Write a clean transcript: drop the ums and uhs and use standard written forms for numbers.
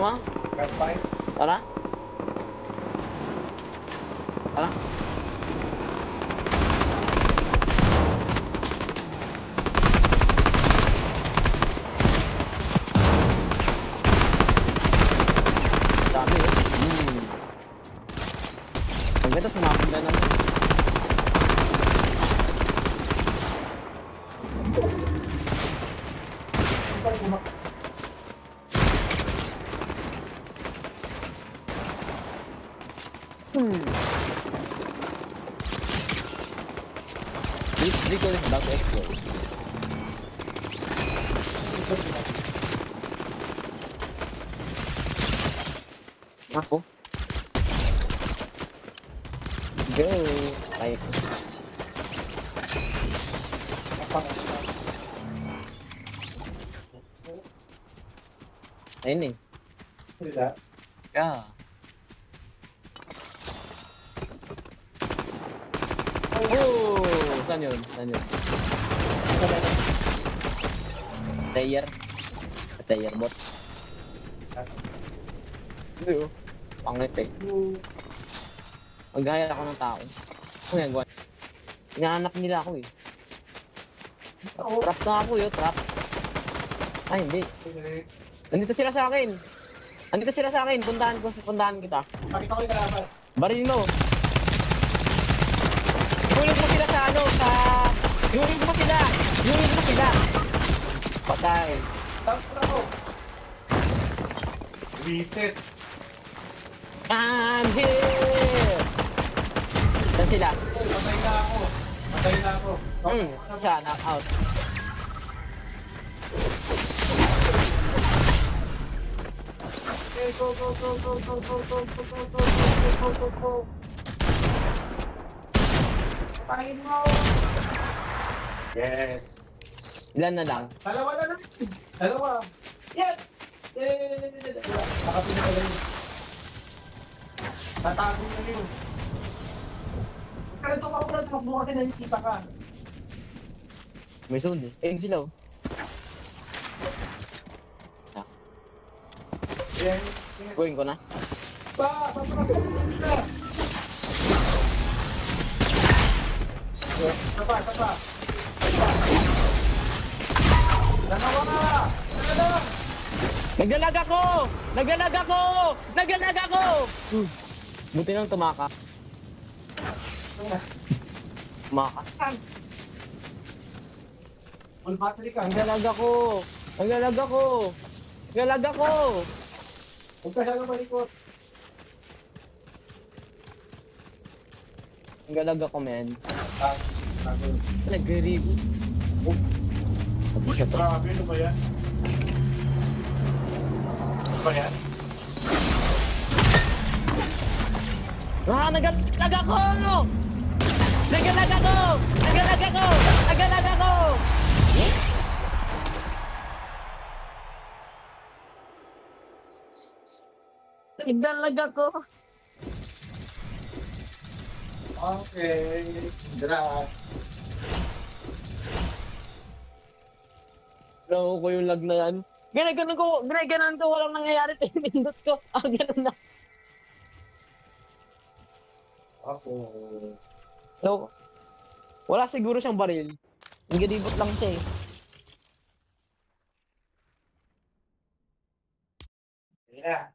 mo? Tara. Tara. Dami eh. Ang ganda sumakanda naman. This vehicle is about to explode. Ako. Let's go. Ay. Ayun eh. Yeah. Oh, saan yun? Saan yun? Player. Player bot. Hindi oh. Pangit eh. Maghahal ako ng tao. Ano yan, Gwan? Hinahanap nila ako eh. Trap na ako yun, trap. Ay, hindi. Nandito sila sa akin. Nandito sila sa akin. Puntahan kita. Pakita ko yung kalaban. Baril mo. Ihulog mo sila sa ano, sa... Ihulog mo sila. Patay. Tapos na ako. Reset. I'm here! Saan sila? Patay na ako. Siya, knock out. Okay, go. Patayin mo. Yes. Ilan na lang? Dalawa na lang. Dalawa. Yan. Nakapin na lang. Tatago na yun. Kaya ito ka, tumakbo ka na nakikita ka. May sound eh. Ayun sila oh. Yan. Gawin ko na. Paparasin mo nila. Tapa. Dalawa na. Naglalag ako! Buti nang tumaka. Full battery ka. Naglalag ako! Huwag ka siya malikot. Naglalag ako, man. Tago. Nag-rebo. Grabe, ano ba yan? Ano ba yan? Naglalag ako! Naglalag ako! Okay. Grabe. Loko ko yung lag na yan. Ganun ko, walang nangyayari. Pinindot ko. Ganun na. Ako. So, wala siguro siyang baril. Nagdibot lang siya eh. Yeah.